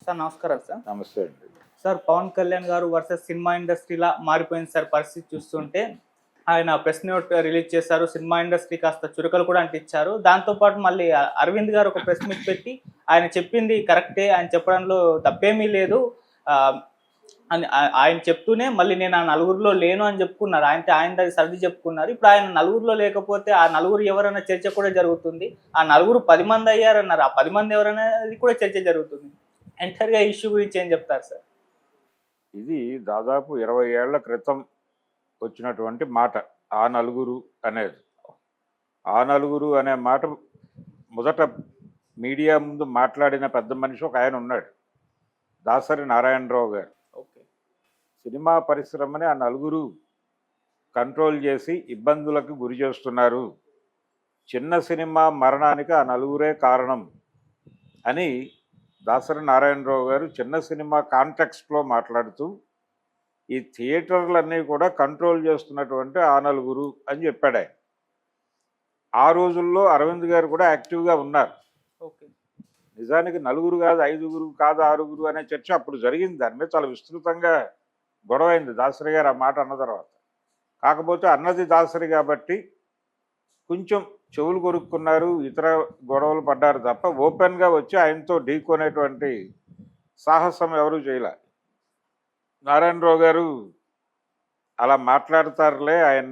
Sir నమస్కారం sir. నమస్తే అండి. సార్ పవన్ కళ్యాణ్ గారు వర్సెస్ సినిమా ఇండస్ట్రీలా మారిపోయింది సార్ పరిస్థితి చూస్తుంటే. ఆయన ప్రెస్ నోట్ రిలీజ్ చేశారు. సినిమా ఇండస్ట్రీ కాస్త చురకలు కూడా అంటించారు. దాంతో పాటు మళ్ళీ అరవింద్ గారు ఒక ప్రెస్ మీట్ పెట్టి ఆయన చెప్పింది కరెక్టే. ఆయన చెప్పడంలో తప్పేమీ లేదు. ఆహ్, అని ఆయన చెప్తూనే మళ్ళీ నేను ఆ నలుగురిలో లేను అని చెప్పుకున్నారు. ఆయనది సర్ది చెప్పుకున్నారు. ఇప్పుడు ఆయన నలుగురిలో లేకపోతే ఆ నలుగురు ఎవరన్న చర్చ కూడా జరుగుతుంది. ఆ నలుగురు 10 మంది అయ్యారన్నారు. ఆ 10 మంది ఎవరనేది కూడా చర్చ జరుగుతుంది. ఎంటైర్‌గా ఈ ఇష్యూ గురించి ఏం చెప్తారు సార్? ఇది దాదాపు 20 ఏళ్ల క్రితం వచ్చినటువంటి మాట. ఆ నలుగురు అనేది. ఆ నలుగురు అనే మాట మొదట మీడియా ముందు మాట్లాడిన పెద్ద మనిషి ఒక ఆయన ఉన్నాడు. దాసరి నారాయణరావు గారు. ఓకే. సినిమా పరిశ్రమని ఆ నలుగురు కంట్రోల్ చేసి ఇబ్బందులకు గురి చేస్తున్నారు. చిన్న సినిమా మరణానికి ఆ నలుగురే కారణం అని దాసరి నారాయణరావు గారు చిన్న సినిమా కాంటెక్స్ట్లో మాట్లాడుతూ ఈ థియేటర్లన్నీ కూడా కంట్రోల్ చేస్తున్నటువంటి ఆ నలుగురు అని చెప్పాడు ఆయన. ఆ రోజుల్లో అరవింద్ గారు కూడా యాక్టివ్గా ఉన్నారు. ఓకే. నిజానికి నలుగురు కాదు, 5గురు కాదు, 6గురు అనే చర్చ అప్పుడు జరిగింది. దాని మీద చాలా విస్తృతంగా గొడవైంది దాసరి గారు ఆ మాట అన్న తర్వాత. కాకపోతే అన్నది దాసరి కాబట్టి కొంచెం చెవులు కొరుక్కున్నారు, ఇతర గొడవలు పడ్డారు తప్ప ఓపెన్గా వచ్చి ఆయనతో ఢీకొనేటువంటి సాహసం ఎవరూ చేయలే. నారాయణరావు గారు అలా మాట్లాడతారులే, ఆయన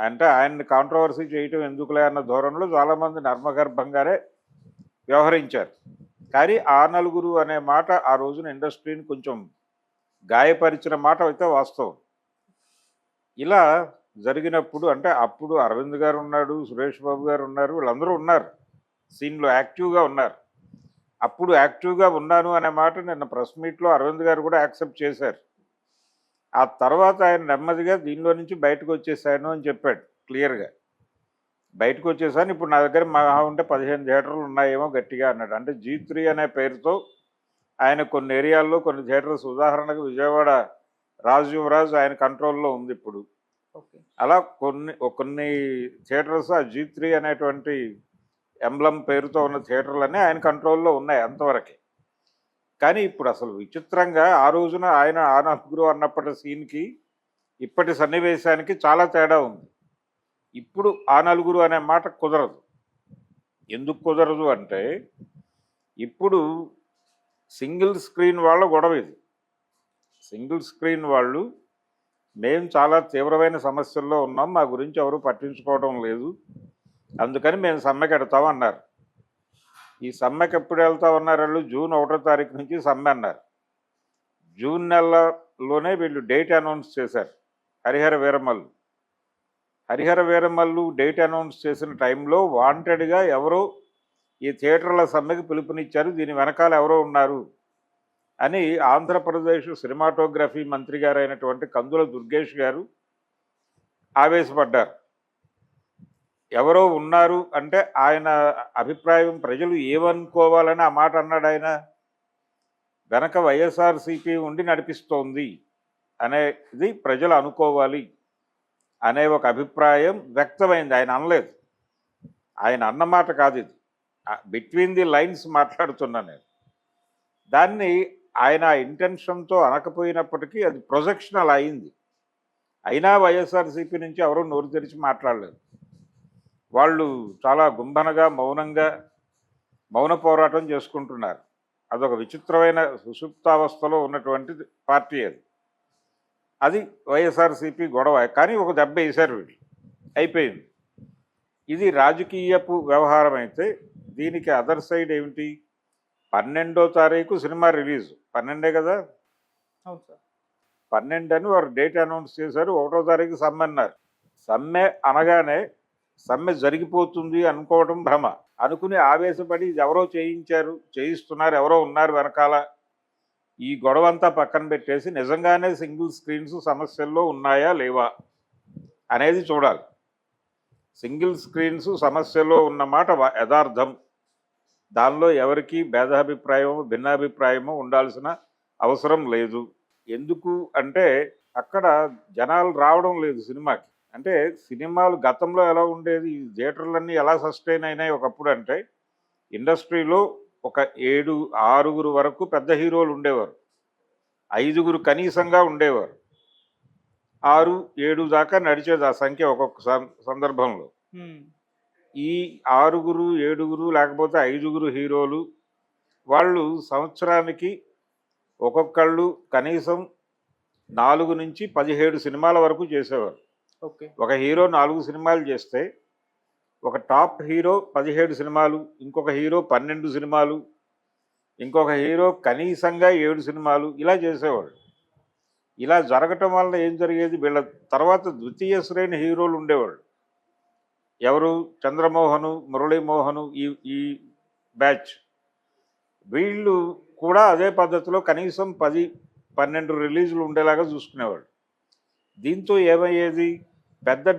అంటే ఆయన్ని కాంట్రవర్సీ చేయటం ఎందుకులే అన్న ధోరణిలో చాలామంది నర్మగర్భంగానే వ్యవహరించారు. కానీ ఆ నలుగురు అనే మాట ఆ రోజున ఇండస్ట్రీని కొంచెం గాయపరిచిన మాట అయితే వాస్తవం. ఇలా జరిగినప్పుడు అంటే అప్పుడు అరవింద్ గారు ఉన్నాడు, సురేష్ బాబు గారు ఉన్నారు, వీళ్ళందరూ ఉన్నారు, సీన్లో యాక్టివ్గా ఉన్నారు. అప్పుడు యాక్టివ్గా ఉన్నాను అనే మాట నిన్న ప్రెస్ మీట్లో అరవింద్ గారు కూడా యాక్సెప్ట్ చేశారు. ఆ తర్వాత ఆయన నెమ్మదిగా దీనిలో నుంచి బయటకు వచ్చేసాను అని చెప్పాడు క్లియర్గా. బయటకు వచ్చేసాను, ఇప్పుడు నా దగ్గర మహా ఉంటే 15 థియేటర్లు ఉన్నాయేమో గట్టిగా అన్నాడు. అంటే G3 అనే పేరుతో ఆయన కొన్ని ఏరియాల్లో కొన్ని థియేటర్స్, ఉదాహరణకు విజయవాడ రాజ్ యువరాజ్ ఆయన కంట్రోల్లో ఉంది ఇప్పుడు. ఓకే. అలా కొన్ని థియేటర్స్ ఆ G3 అనేటువంటి ఎంబ్లం పేరుతో ఉన్న థియేటర్లన్నీ ఆయన కంట్రోల్లో ఉన్నాయి అంతవరకే. కానీ ఇప్పుడు అసలు విచిత్రంగా ఆ రోజున ఆయన ఆ నలుగురు అన్నప్పటి సీన్కి ఇప్పటి సన్నివేశానికి చాలా తేడా ఉంది. ఇప్పుడు ఆ నలుగురు అనే మాట కుదరదు. ఎందుకు కుదరదు అంటే ఇప్పుడు సింగిల్ స్క్రీన్ వాళ్ళ గొడవ ఇది. సింగిల్ స్క్రీన్ వాళ్ళు మేము చాలా తీవ్రమైన సమస్యల్లో ఉన్నాం, మా గురించి ఎవరు పట్టించుకోవడం లేదు, అందుకని మేము సమ్మెకి వెడతాం అన్నారు. ఈ సమ్మెకి ఎప్పుడు వెళ్తామన్నారు వాళ్ళు? జూన్ 1వ తారీఖు నుంచి సమ్మె అన్నారు. జూన్ నెలలోనే వీళ్ళు డేట్ అనౌన్స్ చేశారు. హరిహర వీరమల్లు డేట్ అనౌన్స్ చేసిన టైంలో వాంటెడ్గా ఎవరో ఈ థియేటర్ల సమ్మెకి పిలుపునిచ్చారు, దీని వెనకాల ఎవరో ఉన్నారు అని ఆంధ్రప్రదేశ్ సినిమాటోగ్రఫీ మంత్రి గారు అయినటువంటి కందుల దుర్గేష్ గారు ఆవేశపడ్డారు. ఎవరో ఉన్నారు అంటే ఆయన అభిప్రాయం ప్రజలు ఏమనుకోవాలని ఆ మాట అన్నాడు ఆయన. వెనక వైఎస్ఆర్సీపీ ఉండి నడిపిస్తోంది అనేది ప్రజలు అనుకోవాలి అనే ఒక అభిప్రాయం వ్యక్తమైంది. ఆయన అనలేదు, ఆయన అన్నమాట కాదు ఇది, బిట్వీన్ ది లైన్స్ మాట్లాడుతున్నా నేను. దాన్ని ఆయన ఇంటెన్షన్తో అనకపోయినప్పటికీ అది ప్రొజెక్షనల్ అయింది. అయినా వైఎస్ఆర్సీపీ నుంచి ఎవరూ నోరు తెరిచి మాట్లాడలేదు. వాళ్ళు చాలా గుంభనగా మౌన పోరాటం చేసుకుంటున్నారు. అదొక విచిత్రమైన సుషుప్తావస్థలో ఉన్నటువంటి పార్టీ అది వైఎస్ఆర్సీపీ గొడవ. కానీ ఒక దెబ్బ వేశారు వీళ్ళు, అయిపోయింది. ఇది రాజకీయపు వ్యవహారం అయితే దీనికి అదర్ సైడ్ ఏమిటి? 12వ తారీఖు సినిమా రిలీజ్, 12 కదా, అవును సార్. 12 అని వారు డేట్ అనౌన్స్ చేశారు. 1వ తారీఖు సమ్మె అన్నారు. సమ్మె అనగానే సమ్మె జరిగిపోతుంది అనుకోవడం భ్రమ. అనుకుని ఆవేశపడి ఇది ఎవరో చేయిస్తున్నారు, ఎవరో ఉన్నారు వెనకాల, ఈ గొడవంతా పక్కన పెట్టేసి నిజంగానే సింగిల్ స్క్రీన్స్ సమస్యల్లో ఉన్నాయా లేవా అనేది చూడాలి. సింగిల్ స్క్రీన్స్ సమస్యలో ఉన్నమాట యథార్థం. దానిలో ఎవరికి భేదాభిప్రాయమో భిన్నాభిప్రాయమో ఉండాల్సిన అవసరం లేదు. ఎందుకు అంటే అక్కడ జనాలు రావడం లేదు సినిమాకి. అంటే సినిమాలు గతంలో ఎలా ఉండేది, ఈ థియేటర్లన్నీ ఎలా సస్టైన్ అయినాయి ఒకప్పుడు అంటే ఇండస్ట్రీలో ఒక 6 వరకు పెద్ద హీరోలు ఉండేవారు. 5 కనీసంగా ఉండేవారు. 6, 7 దాకా నడిచేది ఆ సంఖ్య ఒక్కొక్క సందర్భంలో. ఉమ్, ఈ 6, 7 లేకపోతే 5 హీరోలు వాళ్ళు సంవత్సరానికి ఒక్కొక్కళ్ళు కనీసం 4-17 సినిమాల వరకు చేసేవారు. ఓకే. ఒక హీరో 4 సినిమాలు చేస్తే ఒక టాప్ హీరో 17 సినిమాలు, ఇంకొక హీరో 12 సినిమాలు, ఇంకొక హీరో కనీసంగా 7 సినిమాలు ఇలా చేసేవాళ్ళు. ఇలా జరగటం వల్ల ఏం జరిగేది, వీళ్ళ తర్వాత ద్వితీయ శ్రేణి హీరోలు ఉండేవాళ్ళు. ఎవరు? చంద్రమోహను, మురళీమోహను, ఈ ఈ బ్యాచ్. వీళ్ళు కూడా అదే పద్ధతిలో కనీసం 10-12 రిలీజులు ఉండేలాగా చూసుకునేవాళ్ళు. దీంతో ఏమయ్యేది, పెద్ద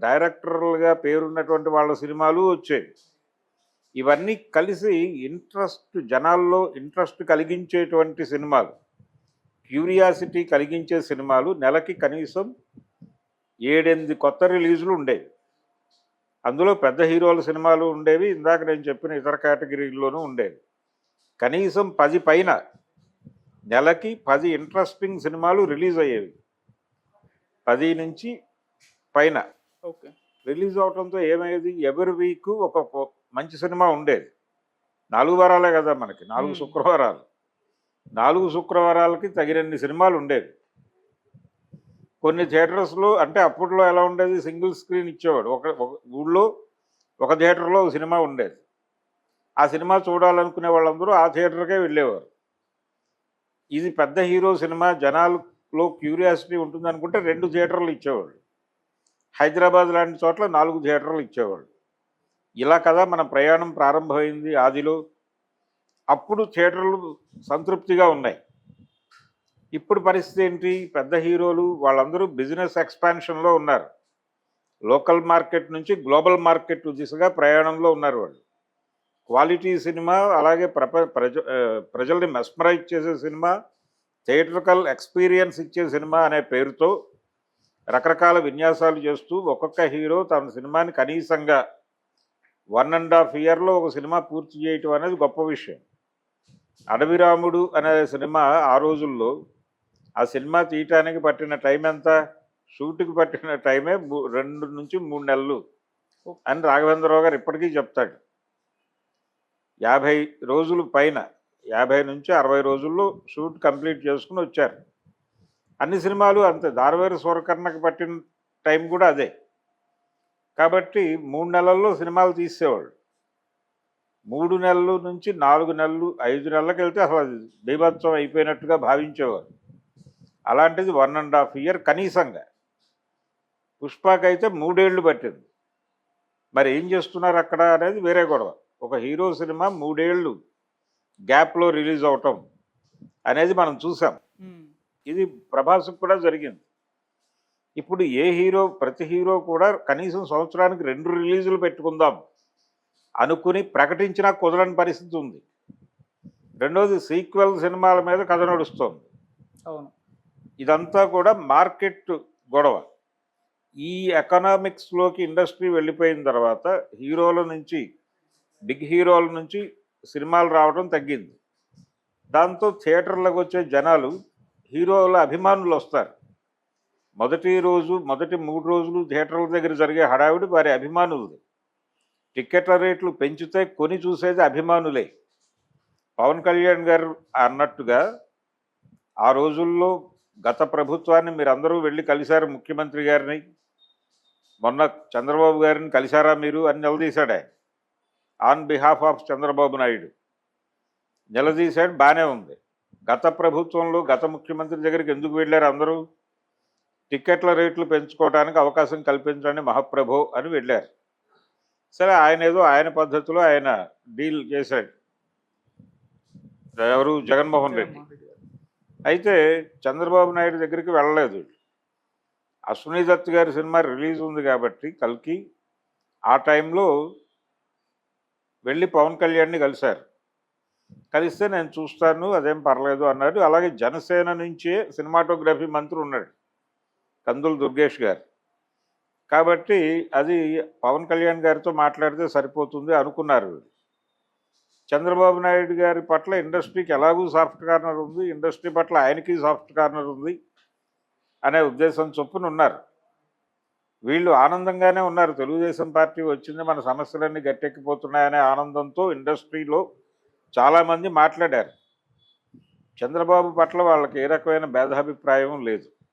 డైరెక్టర్లుగా పేరున్నటువంటి వాళ్ళ సినిమాలు వచ్చేవి. ఇవన్నీ కలిసి జనాల్లో ఇంట్రెస్ట్ కలిగించేటువంటి సినిమాలు, క్యూరియాసిటీ కలిగించే సినిమాలు నెలకి కనీసం 7-8 కొత్త రిలీజులు ఉండేవి. అందులో పెద్ద హీరోల సినిమాలు ఉండేవి, ఇందాక నేను చెప్పిన ఇతర కేటగిరీల్లోనూ ఉండేవి. కనీసం 10 పైన, నెలకి 10 ఇంట్రెస్టింగ్ సినిమాలు రిలీజ్ అయ్యేవి. 10 నుంచి పైన ఓకే. రిలీజ్ అవడంతో ఏమయ్యేది, ఎవరి వీక్ ఒక మంచి సినిమా ఉండేది. 4 వారాలే కదా మనకి, 4 శుక్రవారాలు. 4 శుక్రవారాలకి తగినన్ని సినిమాలు ఉండేవి. కొన్ని థియేటర్స్లో అంటే అప్పట్లో ఎలా ఉండేది, సింగిల్ స్క్రీన్ ఇచ్చేవాడు. ఒక ఊళ్ళో ఒక థియేటర్లో ఒక సినిమా ఉండేది. ఆ సినిమా చూడాలనుకునే వాళ్ళందరూ ఆ థియేటర్కే వెళ్ళేవారు. ఇది పెద్ద హీరో సినిమా, జనాల్లో క్యూరియాసిటీ ఉంటుంది అనుకుంటే 2 థియేటర్లు ఇచ్చేవాళ్ళు. హైదరాబాద్ లాంటి చోట్ల 4 థియేటర్లు ఇచ్చేవాళ్ళు. ఇలా కదా మన ప్రయాణం ప్రారంభమైంది ఆదిలో. అప్పుడు థియేటర్లు సంతృప్తిగా ఉన్నాయి. ఇప్పుడు పరిస్థితి ఏంటి, పెద్ద హీరోలు వాళ్ళందరూ బిజినెస్ ఎక్స్పాన్షన్లో ఉన్నారు. లోకల్ మార్కెట్ నుంచి గ్లోబల్ మార్కెట్ దిశగా ప్రయాణంలో ఉన్నారు వాళ్ళు. క్వాలిటీ సినిమా, అలాగే ప్రజల్ని మెస్మరైజ్ చేసే సినిమా, థియేట్రికల్ ఎక్స్పీరియన్స్ ఇచ్చే సినిమా అనే పేరుతో రకరకాల విన్యాసాలు చేస్తూ ఒక్కొక్క హీరో తన సినిమాని కనీసంగా 1.5 ఇయర్లో ఒక సినిమా పూర్తి చేయటం అనేది గొప్ప విషయం. అడవిరాముడు అనే సినిమా ఆ రోజుల్లో ఆ సినిమా తీయటానికి పట్టిన టైం ఎంత, షూట్కి పట్టిన టైమే 2 నుంచి 3 నెలలు అని రాఘవేంద్రరావు గారు ఇప్పటికీ చెప్తాడు. 50 రోజులు పైన, 50 నుంచి 60 రోజుల్లో షూట్ కంప్లీట్ చేసుకుని వచ్చారు. అన్ని సినిమాలు అంతే. దారవేరు సూరకర్ణకి పట్టిన టైం కూడా అదే. కాబట్టి 3 నెలల్లో సినిమాలు తీసేవాళ్ళు. 3 నెలలు నుంచి 4 నెలలు, 5 నెలలకు వెళ్తే అసలు అది బీభత్సం అయిపోయినట్టుగా భావించేవారు. అలాంటిది 1.5 ఇయర్ కనీసంగా. పుష్పకైతే 3 ఏళ్ళు పట్టింది. మరి ఏం చేస్తున్నారు అక్కడ అనేది వేరే గొడవ. ఒక హీరో సినిమా 3 ఏళ్ళు గ్యాప్లో రిలీజ్ అవటం అనేది మనం చూసాం. ఇది ప్రభాస్కి కూడా జరిగింది. ఇప్పుడు ప్రతి హీరో కూడా కనీసం సంవత్సరానికి 2 రిలీజులు పెట్టుకుందాం అనుకుని ప్రకటించినా కుదరని పరిస్థితి ఉంది. రెండోది, సీక్వెల్ సినిమాల మీద కథ నడుస్తోంది. అవును. ఇదంతా కూడా మార్కెట్ గొడవ. ఈ ఎకనామిక్స్లోకి ఇండస్ట్రీ వెళ్ళిపోయిన తర్వాత బిగ్ హీరోల నుంచి సినిమాలు రావడం తగ్గింది. దాంతో థియేటర్లకు వచ్చే జనాలు హీరోల అభిమానులు వస్తారు. మొదటి 3 రోజులు థియేటర్ల దగ్గర జరిగే హడావిడి వారి అభిమానులది. టిక్కెట్ల రేట్లు పెంచితే కొని చూసేది అభిమానులే. పవన్ కళ్యాణ్ గారు అన్నట్టుగా ఆ రోజుల్లో గత ప్రభుత్వాన్ని మీరందరూ వెళ్ళి కలిశారు, ముఖ్యమంత్రి గారిని. మొన్న చంద్రబాబు గారిని కలిశారా మీరు అని నిలదీశాడు ఆయన. On behalf of Chandrababu Naidu నిలదీశాడు, బాగానే ఉంది. గత ప్రభుత్వంలో గత ముఖ్యమంత్రి దగ్గరికి ఎందుకు వెళ్ళారు అందరూ? టిక్కెట్ల రేట్లు పెంచుకోవడానికి అవకాశం కల్పించండి మహాప్రభో అని వెళ్ళారు. సరే, ఆయన పద్ధతిలో ఆయన డీల్ చేశాడు. ఎవరు? జగన్మోహన్ రెడ్డి. అయితే చంద్రబాబు నాయుడు దగ్గరికి వెళ్ళలేదు. అశ్విని దత్ గారి సినిమా రిలీజ్ ఉంది కాబట్టి కల్కి, ఆ టైంలో వెళ్ళి పవన్ కళ్యాణ్ని కలిశారు. కలిస్తే నేను చూస్తాను, అదేం పర్లేదు అన్నాడు. అలాగే జనసేన నుంచే సినిమాటోగ్రఫీ మంత్రి ఉన్నాడు, కందుల దుర్గేష్ గారు. కాబట్టి అది పవన్ కళ్యాణ్ గారితో మాట్లాడితే సరిపోతుంది అనుకున్నారు. చంద్రబాబు నాయుడు గారి పట్ల ఇండస్ట్రీకి ఎలాగూ సాఫ్ట్ కార్నర్ ఉంది, ఇండస్ట్రీ పట్ల ఆయనకి సాఫ్ట్ కార్నర్ ఉంది అనే ఉద్దేశం చొప్పున ఉన్నారు. వీళ్ళు ఆనందంగానే ఉన్నారు. తెలుగుదేశం పార్టీ వచ్చింది, మన సమస్యలన్నీ గట్టెక్కిపోతున్నాయనే ఆనందంతో ఇండస్ట్రీలో చాలామంది మాట్లాడారు. చంద్రబాబు పట్ల వాళ్ళకి ఏ రకమైన భేదాభిప్రాయం లేదు.